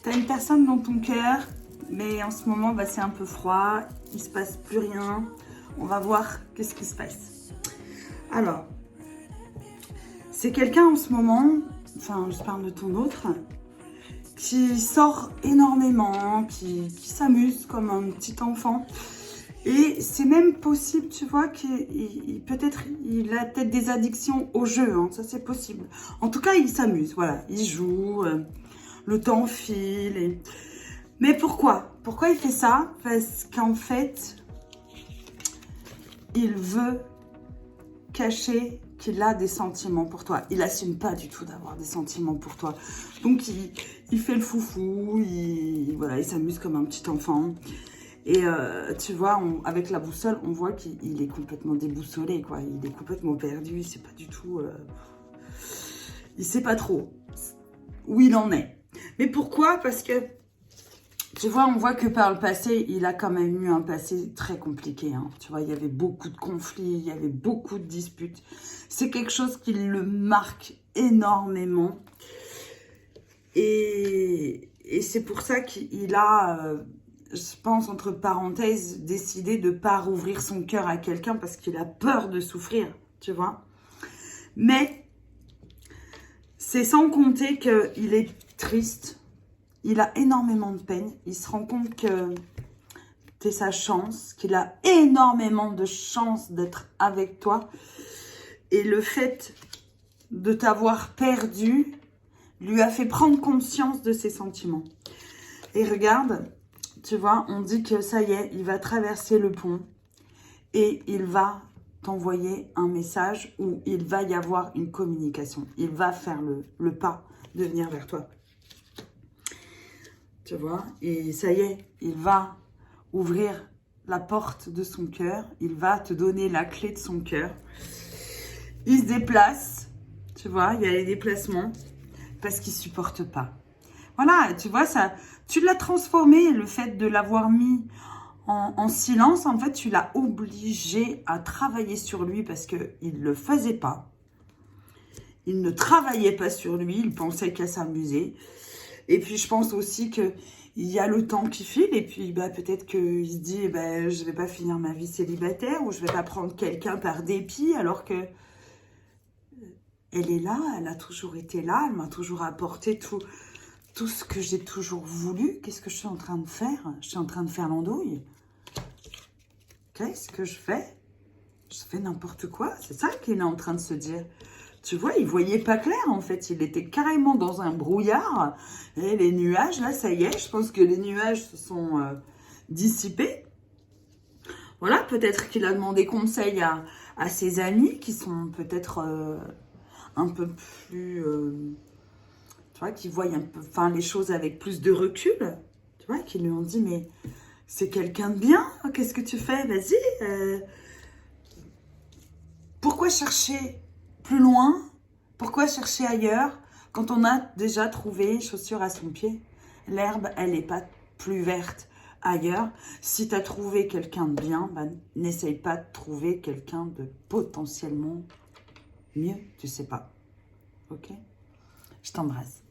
Tu as une personne dans ton cœur, mais en ce moment, c'est un peu froid. Il ne se passe plus rien. On va voir qu'est-ce qui se passe. Alors, c'est quelqu'un en ce moment, enfin, je parle de ton autre, qui sort énormément, qui s'amuse comme un petit enfant. Et c'est même possible, tu vois, qu'il peut-être il a peut-être des addictions au jeu, hein, ça c'est possible. En tout cas, il s'amuse, voilà, il joue, le temps file. Mais pourquoi? Pourquoi il fait ça? Parce qu'en fait, il veut cacher qu'il a des sentiments pour toi. Il assume pas du tout d'avoir des sentiments pour toi. Donc, il fait le foufou, voilà, il s'amuse comme un petit enfant. Et tu vois, avec la boussole, on voit qu'il est complètement déboussolé, quoi. Il est complètement perdu, il sait pas du tout... il sait pas trop où il en est. Mais pourquoi? Parce que, tu vois, on voit que par le passé, il a quand même eu un passé très compliqué. Hein. Tu vois, il y avait beaucoup de conflits, il y avait beaucoup de disputes. C'est quelque chose qui le marque énormément. Et c'est pour ça qu'il a... je pense, entre parenthèses, décidé de ne pas rouvrir son cœur à quelqu'un parce qu'il a peur de souffrir, tu vois. Mais c'est sans compter qu'il est triste, il a énormément de peine, il se rend compte que tu es sa chance, qu'il a énormément de chance d'être avec toi. Et le fait de t'avoir perdu lui a fait prendre conscience de ses sentiments. Et regarde... Tu vois, on dit que ça y est, il va traverser le pont et il va t'envoyer un message où il va y avoir une communication. Il va faire le pas de venir vers toi. Tu vois, et ça y est, il va ouvrir la porte de son cœur. Il va te donner la clé de son cœur. Il se déplace, tu vois, il y a les déplacements parce qu'il ne supporte pas. Voilà, tu vois, ça, tu l'as transformé, le fait de l'avoir mis en silence, en fait, tu l'as obligé à travailler sur lui parce qu'il ne le faisait pas. Il ne travaillait pas sur lui, il pensait qu'à s'amuser. Et puis, je pense aussi qu'il y a le temps qui file et puis peut-être qu'il se dit, je ne vais pas finir ma vie célibataire ou je ne vais pas prendre quelqu'un par dépit alors que elle est là, elle a toujours été là, elle m'a toujours apporté tout ce que j'ai toujours voulu. Qu'est-ce que je suis en train de faire? Je suis en train de faire l'andouille. Qu'est-ce que je fais? Je fais n'importe quoi. C'est ça qu'il est en train de se dire. Tu vois, il voyait pas clair, en fait. Il était carrément dans un brouillard. Et les nuages, là, ça y est. Je pense que les nuages se sont dissipés. Voilà, peut-être qu'il a demandé conseil à ses amis qui sont peut-être un peu plus... tu vois, qui voient un peu, les choses avec plus de recul. Tu vois, qui lui ont dit, mais c'est quelqu'un de bien. Qu'est-ce que tu fais? Vas-y. Pourquoi chercher plus loin? Pourquoi chercher ailleurs quand on a déjà trouvé chaussure à son pied? L'herbe, elle n'est pas plus verte ailleurs. Si tu as trouvé quelqu'un de bien, n'essaye pas de trouver quelqu'un de potentiellement mieux. Tu sais pas. Ok? Je t'embrasse.